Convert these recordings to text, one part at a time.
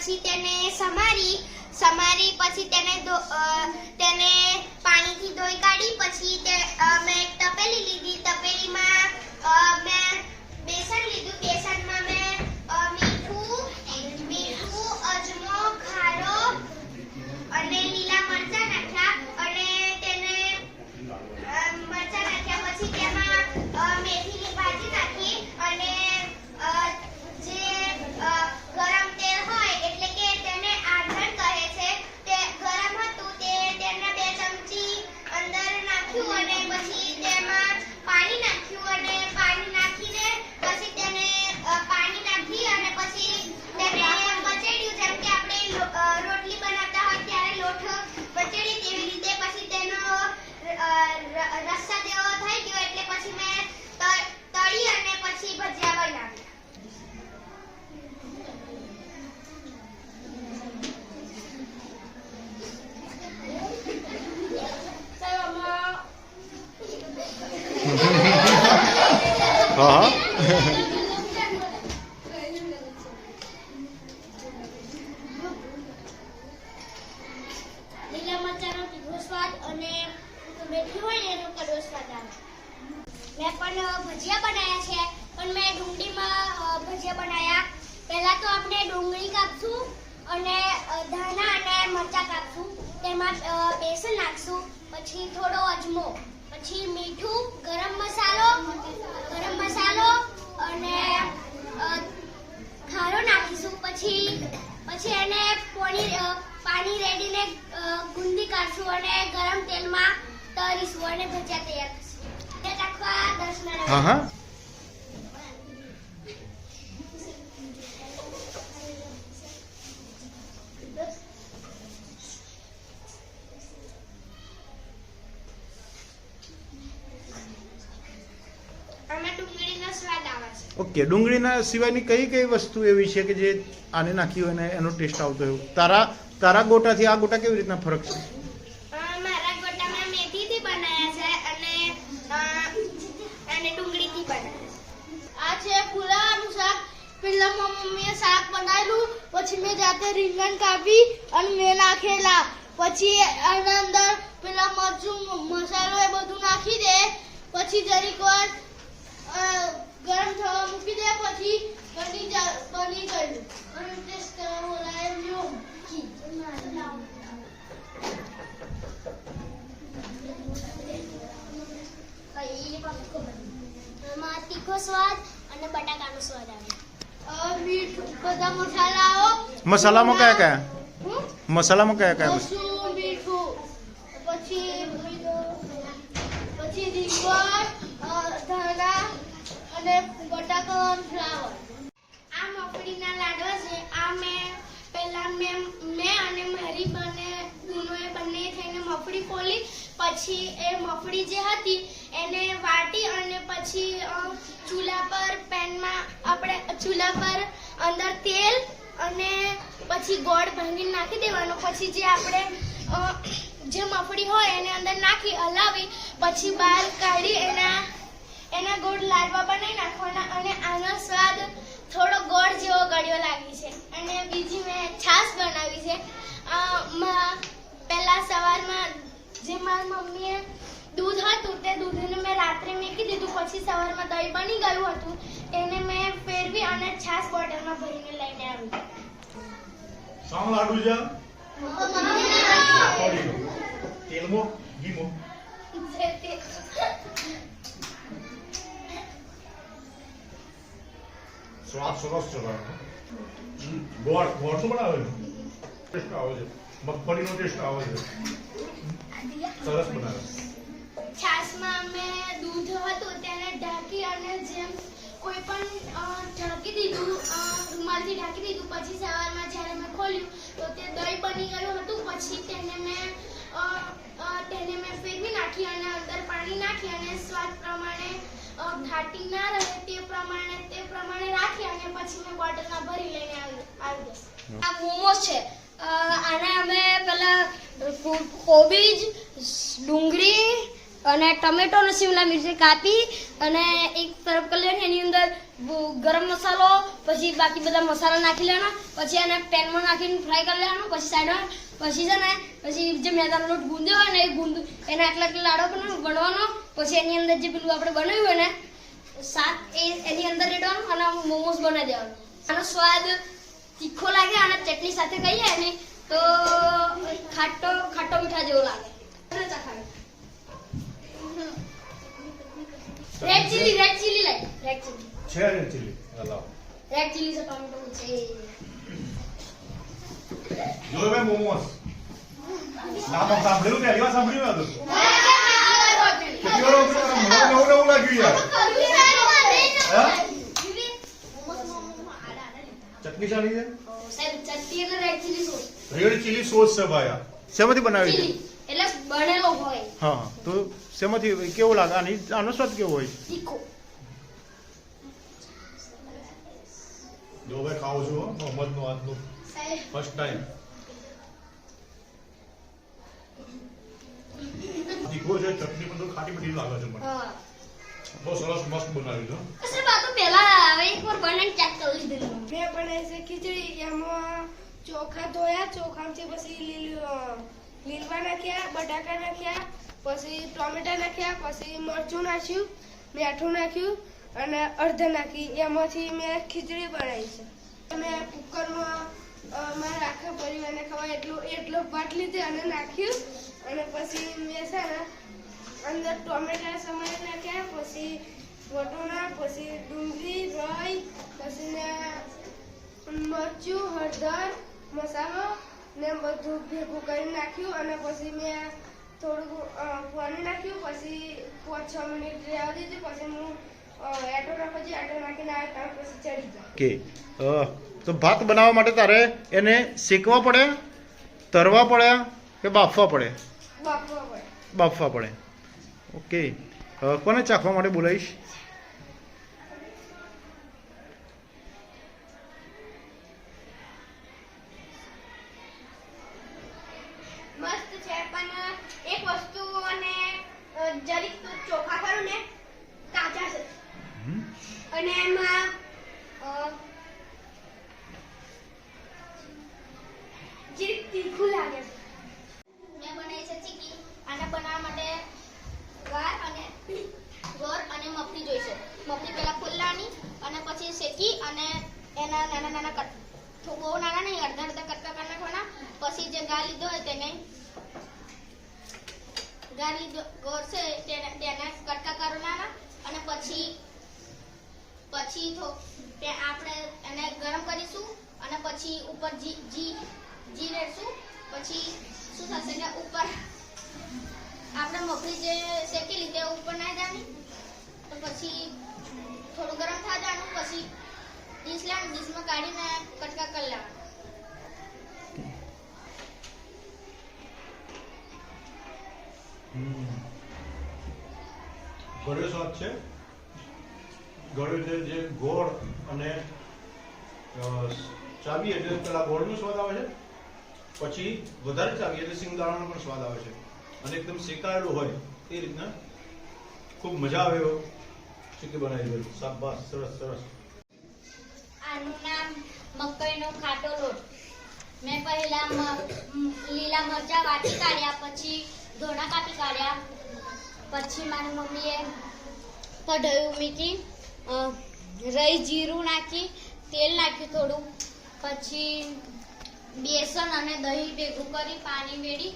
પછી તેને સમારી પછી તેને પાણીથી ધોઈ કાઢી પછી મેં એક તપેલી લીધી તપેલીમાં મેં બેસન લીધું બેસનમાં મેં મીઠું અજમો ખારો અને લીલા મરચાં નાખ્યા અને તેને મરચાં નાખ્યા પછી તેમાં મેથીની ભાજી નાખી અને જે ગરમ તેલ હોય એટલે કે તેને આધણ કહે છે તે ગરમ હતું તેના 2 ચમચી અંદર નાખ્યું અને પછી તેમાં પાણી નાખ્યું અને પાણી નાખીને પછી તેને પાણી નાખી અને પછી તેને મચેડ્યું જેમ કે આપણે રોટલી બનાવતા હોય ત્યારે લોટ મચેડીએ તેવી રીતે પછી તેનો રસ્સા જેવો થઈ ગયો એટલે પછી મેં તળી અને પછી ભજીયા બનાવ્યા. હા લીલા મરચાંનો તીખો સ્વાદ અને મેથી હોય ને એનો કડવો સ્વાદ આવે. મેં પણ ભજીયા બનાવ્યા છે પણ મેં ડુંગળીમાં ભજીયા બનાવ્યા. પહેલા તો આપણે ડુંગળી કાપશું અને ધાણા અને મરચાં કાપશું તેમાં બેસન નાખશું પછી થોડો અજમો પછી મીઠું ગરમ મસાલો અને ખારો નાખીશું પછી એને પાણી રેડીને ગુંદી કાઢશું અને ગરમ તેલમાં તળીશું અને ભજીયા તૈયાર થશે. તે રાખવા 10 મિનિટ. હા આમાં ડુંગળીનો સ્વાદ આવે છે. ઓકે. ડુંગળીના સિવાયની કઈ કઈ વસ્તુ એવી છે કે જે આને નાખી હોય ને એનો ટેસ્ટ આવતો હોય? તારા ગોટાથી આ ગોટા કેવી રીતના ફરક છે? મારા ગોટા મેં મેથીથી બનાવ્યા છે અને ડુંગળીથી બનાવ્યા. આ છે ફુલાવાનું શાક. પેલા મમ્મીએ શાક બનાવેલું પછી મેં જાતે રીંગણ કાપી અને મેં નાખેલા પછી આના અંદર પેલા મરચું મસાલો એ બધું નાખી દે પછી જરીક વાર ગરમ થવા મૂકી દે પછી બની ગયું અને ટેસ્ટ કરવા બોલાવ્યો. એમાં તીખો સ્વાદ અને બટાકાનો સ્વાદ આવે. મીઠું બધા મસાલામાં કયા મસાલામાં કયા લસણ મીઠું પછી રીંગણ ધાણા અને બટાકા અને ફ્લાવર. આ મગફળીના લાડવા છે. આ મેં અને મારી બંને થઈને મગફળી ફોલી પછી એ મગફળી જે હતી એને વાટી અને પછી ચૂલા પર અંદર તેલ અને પછી ગોળ ભાંગીને નાખી દેવાનો પછી જે આપણે જે મગફળી હોય એને અંદર નાખી હલાવી પછી બહાર કાઢી એના ગોળ લાડવા બનાવી નાખવાના અને આનો સ્વાદ થોડો ગોળ જેવો ગળ્યો લાગે છે. અને બીજી મેં છાશ બનાવી છે. પહેલા સવારમાં જે મારી મમ્મીએ દૂધ હતું તે દૂધને મેં રાત્રે મૂકી દીધું પછી સવારમાં દહીં બની ગયું હતું એને મેં ફેરવી અને છાશ બોટલમાં ભરીને લઈને આવી. સામ લાડુ છે તેલમાં ઘીમાં સ્વાદ સરસ છે. ગોળ શું બનાવે છે? ટેસ્ટ આવે છે. મગફળીનો ટેસ્ટ આવે છે. સરસ બનાવે. છાશમાં મેં દૂધ હતું તેને ઢાંકી અને જેમ કોઈ પણ ઢાંકી દીધું રૂમાલથી ઢાંકી દીધું પછી સવારમાં જ્યારે મેં ખોલ્યું તો તે દહીં બની ગયું હતું પછી તેને મેં ફેરવી નાખી અને અંદર પાણી નાખી અને સ્વાદ પ્રમાણે ઘાટી ના રહે તે પ્રમાણે રાખી અને પછી મેં બોટલમાં ભરી લઈને આવી. આ મોમોસ છે. આને અમે પહેલા કોબીજ ડુંગળી અને ટમેટો અને શિમલા મિર્ચી કાપી અને એક તરફ કરી લઈને એની અંદર ગરમ મસાલો પછી બાકી બધા મસાલા નાખી લેવાના પછી એને પેનમાં નાખીને ફ્રાય કરી લેવાનો પછી સાઈડમાં પછી છે ને પછી જે મેદાનો લોટ ગુંદ્યો હોય ને એ એને આટલા લાડો વણવાનો પછી એની અંદર જે પેલું આપણે બનાવ્યું હોય ને શાક એની અંદર રેડવાનું અને મોમોસ બનાવી દેવાનું આનો સ્વાદ તીખો લાગે અને ચટણી સાથે ખાઈએ ને તો ખાટો મીઠા જેવો લાગે રેડ ચીલી લાઈ રેડ ચીલી છે રેડ ચીલી લાવ રેડ ચીલી સે ટોમેટો છે જો ભાઈ મોમોસ નામ સાંભળ્યું કે એવા સાંભળ્યું હતું કેટલી વાર નવું લાગ્યું યાર ચટણી ચાલી છે સાહેબ ચટણી એટલે red chilli sauce red chilli sauce છે ભાઈ આ શેમાંથી બનાવી છે ચીલી એટલે બનેલો હોય હા તો શેમાંથી કેવો લાગે આનો સ્વાદ કેવો હોય તીખો જો ભાઈ ખાવ છું મોહમ્મદ નો હાથનું સાહેબ ફર્સ્ટ ટાઈમ તીખો છે ચટણી પણ તો ખાટી મીઠી લાગે છે મને હા બહુ સરસ મસ્ત બનાવ્યું છે સાહેબ આ તો પહેલા હવે એકવાર બનાવીને ચેક કરી લીધેલું મેં બનાવી છે ખીચડી એમાં ચોખા ધોયા ચોખામાંથી પછી લીલવા નાખ્યા બટાકા નાખ્યા પછી ટોમેટા નાખ્યા પછી મરચું નાખ્યું મીઠું નાખ્યું અને અડધા નાખી એમાંથી મેં ખીચડી બનાવી છે મેં કુકરમાં મારા આખા પરિવારને ખવાય એટલો ભાત લીધો અને નાખ્યું અને પછી મેં છે ને અંદર ટોમેટા સમારી નાખ્યા પછી વટોણા પછી ડુંગળી રાઈ પછી ને મરચું હળદર મસાલો ને બધું ભેગું કરી નાખ્યું અને પછી મેં થોડું પાણી નાખ્યું પછી 5-6 મિનિટ રહેવા દીધું પછી હું એટો નાખો છે એટો નાખીને આ કામ પછી ચડી જાય કે તો ભાત બનાવવા માટે તારે એને શેકવા પડે તરવા પડે કે બાફવા પડે બાફવા પડે બાફવા પડે ઓકે કોને ચાખવા માટે બોલાવીશ મસ્ત છે પણ એક વસ્તુ અને જરીક તો ચોખા ખરું ને કાચા છે અને એમાં જરીક તીખું લાગે છે મેં બનાવી છે ચીકી આને બનાવવા માટે ગોળ અને મફળી જોઈશે મફળી પહેલા ખોલવાની અને પછી શેકી અને એના નાના નાના કટ બહુ નાના નહીં અડધા કટકા કરી નાખવાના પછી જે ગા લીધો હોય તેને ગોળ છે તેના કટકા કરવાના અને પછી આપણે એને ગરમ કરીશું અને પછી ઉપર ઘી રેડશું પછી શું થશે કે ઉપર આપણે મફળી જે શેકેલી તે ઉપર નાખી દેવાની તો પછી થોડું ગરમ થવા દેવાનું પછી ડીશ લેવાનું ડીશમાં કાઢીને કટકા કરી લેવાના ગળ્યો સ્વાદ છે ગળ્યો છે જે ગોળ અને ચાવી એટલે પેલા ગોળનો સ્વાદ આવે છે પછી વધારે ચાવી એટલે સિંગદાણાનો પણ સ્વાદ આવે છે અને એકદમ શેકાયેલું હોય એ રીતના ખૂબ મજા આવે એવો ચીકી બનાવી હોય શાબાશ સરસ સરસ આનું નામ મકઈનો ખાટો લોટ મેં પહેલા લીલા મરચા વાટી કાઢ્યા પછી ધોણા કાપી કાઢ્યા પછી મારી મમ્મીએ કઢાઈ મૂકી રઈ જીરું નાખી તેલ નાખ્યું થોડું પછી બેસન અને દહીં ભેગું કરી પાણી વેડી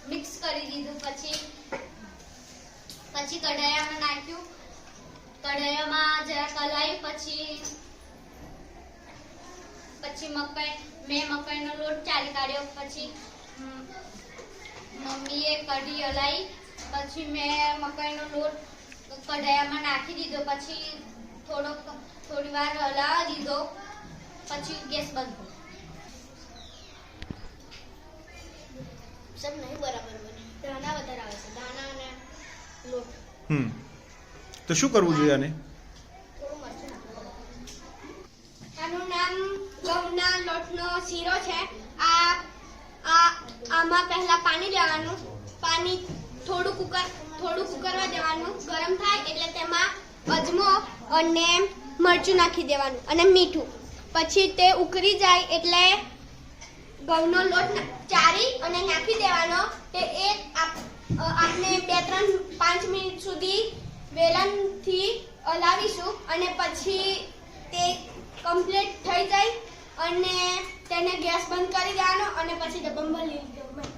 મિક્સ કરી દીધું પછી કઢાઈમાં નાખ્યું કઢાઈમાં જરા કલાઈ પછી મેં મકાઈનો લોટ ચાલી કાઢ્યો પછી મમ્મીએ કઢી હલાવી પછી મેં મકાઈનો લોટ કઢાઈમાં નાખી દીધો પછી થોડી વાર હલાવા દીધો પછી ગેસ બંધ સબ નહીં બરાબર બને દાણા વધારે આવે છે દાણા અને લોટ તો શું કરવું જોઈએ આને થોડું મરચું આનું નામ ઘઉંના લોટનો શીરો છે આમાં પહેલા પાણી લેવાનું પાણી થોડું થોડું ઉકળવા દેવાનું. ગરમ થાય એટલે તેમાં અજમો અને મરચું નાખી દેવાનું અને મીઠું. પછી તે ઉકળી જાય એટલે ઘઉંનો લોટ ચારી અને નાખી દેવાનો. તે આપણે 2-3-5 મિનિટ સુધી વેલણથી હલાવીશું અને પછી તે કમ્પ્લીટ થઈ જાય અને તેને ગેસ બંધ કરી દેવાનો અને પછી ડબ્બામાં ભરી દેવાનું.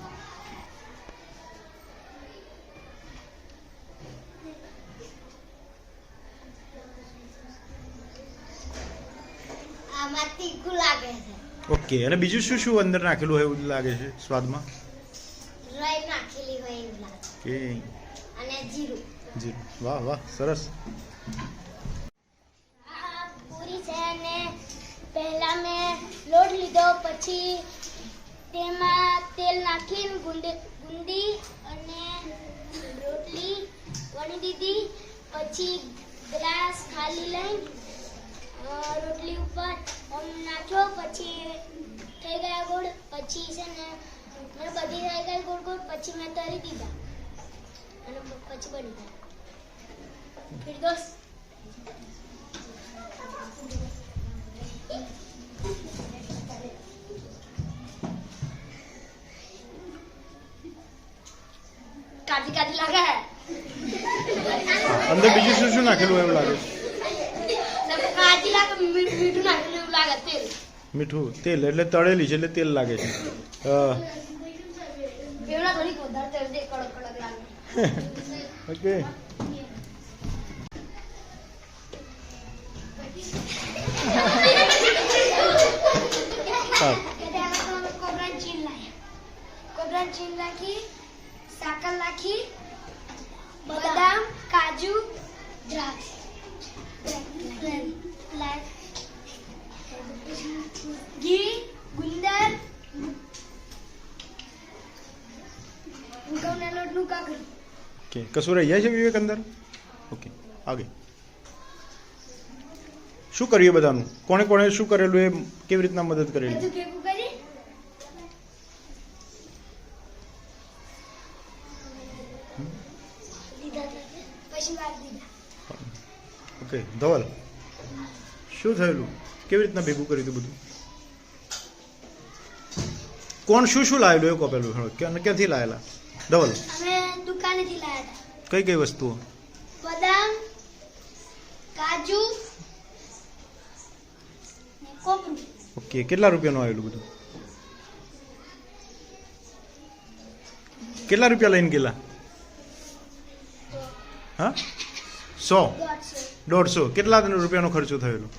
આમાં તીખું લાગે છે. ઓકે, અને બીજું શું શું અંદર નાખેલું હોય એવું લાગે છે સ્વાદમાં? રાઈ નાખેલી હોય એવું લાગે કે અને જીરું. જી, વાહ વાહ, સરસ. આ પૂરી છે અને પહેલા મેં લોટ લીધો, પછી તેમાં તેલ નાખીને ગુંદી અને રોટલી વણી દીધી. પછી ગ્લાસ ખાલી લઈને રોટલી ઉપર નાખ્યો. પછી થઈ ગયા ગોળ. પછી છે ને મને બધી થઈ ગઈ ગોળ ગોળ. પછી મેં તળી દીધા અને પછી બની ગયા. ફિરદોસ કાજી કાજી લાગે છે. અંદર બીજું શું શું નાખેલું હોય એવું લાગે છે? કાજી લાગે, મીઠું નાખેલું એવું લાગે. તેલ મીઠું, તેલ એટલે તળેલી છે એટલે તેલ લાગે છે. પેલા થોડીક વધારે તેલ દે, કડક કડક લાગે. ઓકે, હા, કોબરા ચીન નાખી, સાકર નાખી, બદામ, કાજુ, દ્રાક્ષ, ઘી, ગુંદર, ઘઉંના લોટનું કાકડી. ઓકે. કશું રહી જાય છે વિવેક અંદર? ઓકે, આગે શું કર્યું બધાનું? કોણે કોણે શું કરેલું, એ કેવી રીતના મદદ કરેલી? બધું ભેગું કરી પછી વાર દીધા. ઓકે, ધવલ શું થયેલું? કેવી રીતના ભેગું કર્યું હતું બધું? કોણ શું શું લાવેલું એ કોપેલું? ક્યાંથી લાયેલા ધવલ? અમે દુકાનેથી લાવ્યા હતા. કઈ કઈ વસ્તુઓ? બદામ, કાજુ ને કોપરું. ઓકે, કેટલા રૂપિયાનું આવેલું બધું? કેટલા રૂપિયા લઈને ગયેલા? હા, 100, 150. કેટલા રૂપિયાનો ખર્ચો થયેલો?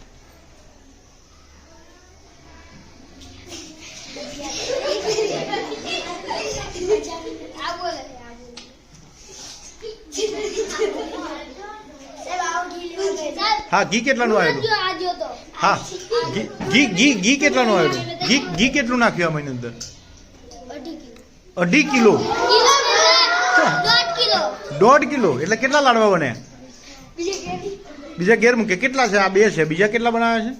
આ બોલે હા, ઘી કેટલાનું આવેલું? હા, ઘી કેટલાનું આવેલું? ઘી કેટલું નાખ્યું આમાં અંદર? 2.5 કિલો. 1.5 કિલો એટલે કેટલા લાડવા બન્યા? બીજા ઘેર મૂકે કેટલા છે? આ 2 છે. બીજા કેટલા બનાવ્યા છે?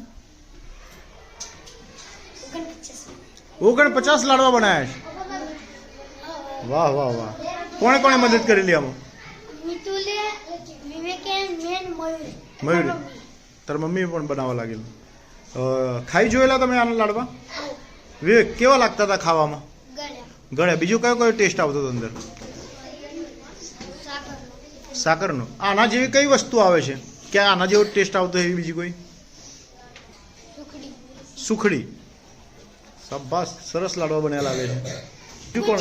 49 લાડવા બનાવ્યા છે. વાહ વાહ વાહ. કોણે કોણે મદદ કરેલી આમાં? મિતુલે, વિવેકે, મેન, મયુર. મયુરી, તારા મમ્મી પણ બનાવવા લાગેલું. ખાઈ જોયેલા તમે આના લાડવા? વિવેક, કેવા લાગતા હતા ખાવામાં? ગળ્યા. બીજું કયો કયો ટેસ્ટ આવતો હતો અંદર? સાકરનો. આના જેવી કઈ વસ્તુ આવે છે કે આના જેવો ટેસ્ટ આવતો એવી બીજી કોઈ? સુખડી. શાબાશ, સરસ લાડવા બન્યા લાગે છે. બીજું કોણ?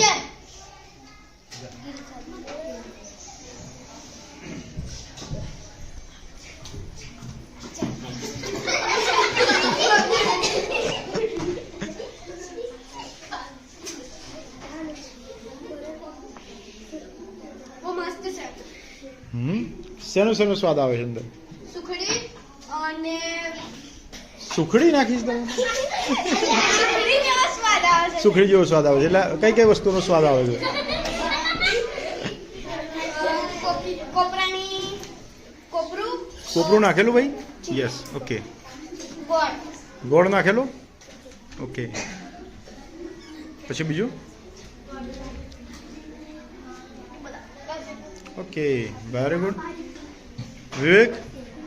શેનો શેનો સ્વાદ આવે છે અંદર? સુખડી અને સુખડી નાખીશ તમે? સુખડી જેવો સ્વાદ આવે છે. સુખડી જેવો સ્વાદ આવે છે એટલે કઈ કઈ વસ્તુનો સ્વાદ આવે છે? કોપરું નાખેલું ભાઈ? યસ. ઓકે. ગોળ નાખેલું? ઓકે. પછી બીજું? Okay very good. વિવેક,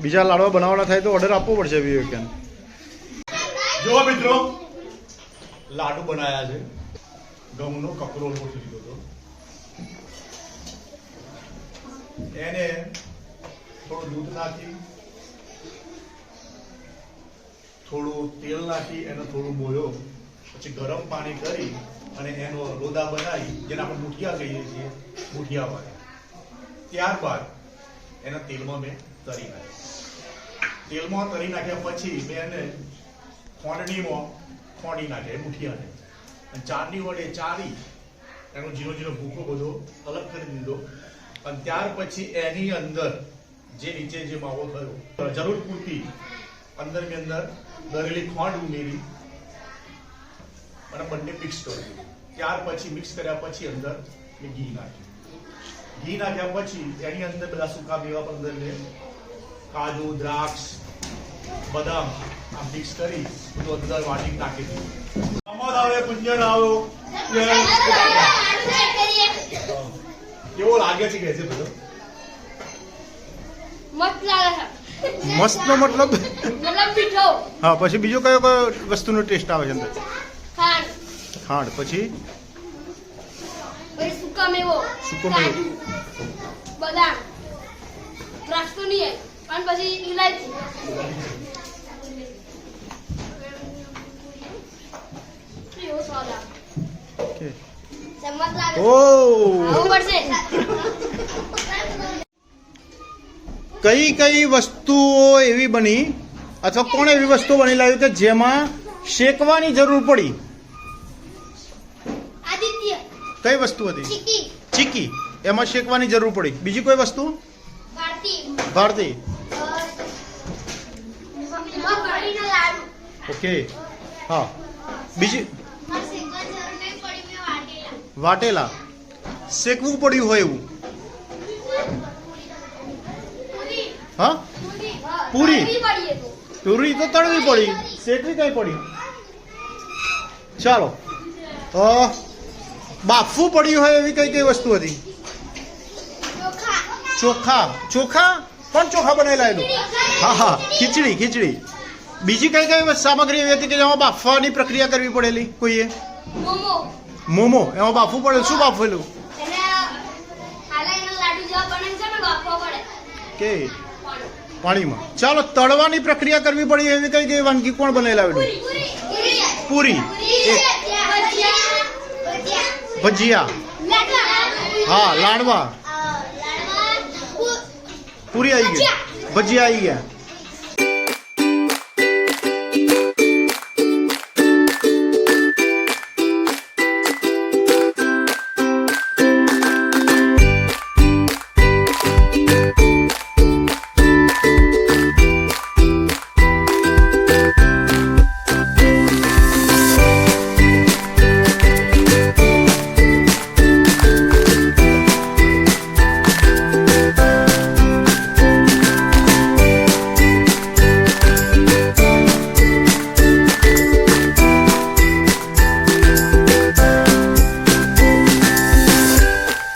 બીજા લાડવા બનાવવાના થાય તો ઓર્ડર આપવો પડશે વિવેક. જો મિત્રો, લાડુ બનાયા છે. ઘઉંનો કકરો લોટ લીધો હતો, એને થોડું દૂધ નાખી, થોડું તેલ નાખી, એને થોડું બોળ્યો, પછી ગરમ પાણી કરી અને એનો લોદા બનાવી, જેને આપણે મુઠિયા કહીએ છીએ, મુઠિયા વાળા. ત્યારબાદ એના તેલમાં મેં તરી નાખ્યા. તેલમાં તરી નાખ્યા પછી મેં એને ખોંડણીમાં ખોંડી નાખ્યા મુઠિયાને, અને ચારની વડે ચારી એનો ઝીણો ઝીણો ભૂકો બધો અલગ કરી દીધો. અને ત્યાર પછી એની અંદર જે નીચે જે માવો થયો, જરૂર પૂરતી અંદર દરેલી ખોંડ ઉમેરી અને બંને મિક્સ કરી. ત્યાર પછી મિક્સ કર્યા પછી અંદર મેં ઘી નાખ્યું. ઘી નાખ્યા પછી એની અંદર બધા સૂકા મેવા અંદર મેં કાજુ, દ્રાક્ષ, બદામ આ મિક્સ કરી બધું અંદર વાટી નાખી દીધું. અમદ આવે, ગુંજન આવ્યો. કેવો લાગે છે કે છે બધો? મસ્ત લાગે છે. મસ્તનો મતલબ મીઠો. હા, પછી બીજો કયો કયો વસ્તુનો ટેસ્ટ આવે છે અંદર? ખાંડ, ખાંડ, પછી પછી સૂકા મેવો, સૂકો મેવો. કાજુ, બદામ, દ્રાક્ષ તો નહીં આવે, અને પછી ઇલાયચી. એવો સ્વાદ આવે. ઓકે. મસ્ત લાગે. ઓ આવું પડશે. કઈ કઈ વસ્તુઓ એવી બની અથવા કોણ એવી વસ્તુ બની લાવ્યું કે જેમાં શેકવાની જરૂર પડી? આદિત્ય, કઈ વસ્તુ હતી? ચીકી, ચીકી. એમાં શેકવાની જરૂર પડી. બીજી કોઈ વસ્તુ? ભારતી, ભારતી. મગફળીનો લાડુ. ઓકે. હા, બીજી? મારે શેકવા જરૂર નહીં પડી, મેં વાટેલા. વાટેલા. શેકવું પડ્યું હોય એવું? હા, પૂરી. તળવી પડી એ તો. પૂરી તો તળવી પડી, શેકવી કઈ પડી? ચાલો, બાફવું પડ્યું હોય એવી કઈ કઈ વસ્તુ હતી? ચોખા. ચોખા. ચોખા પણ ચોખા બનાવેલા એનું? હા હા, ખીચડી. ખીચડી. બીજી કઈ કઈ સામગ્રી એવી હતી કે જેમાં બાફવાની પ્રક્રિયા કરવી પડેલી કોઈએ? મોમો. મોમો. એમાં બાફવું પડે. શું બાફેલું? એને હાલા એનો લાડુ જેવા બને છે ને, બાફવા પડે. કે પાણીમાં. ચાલો, તળવાની પ્રક્રિયા કરવી પડી એવી કઈ કઈ વાનગી કોણ બનાવેલા એનું? પૂરી. ભજીયા. હા, લાડવા. પૂરી આવી ગઈ, ભજીયા આવી ગયા.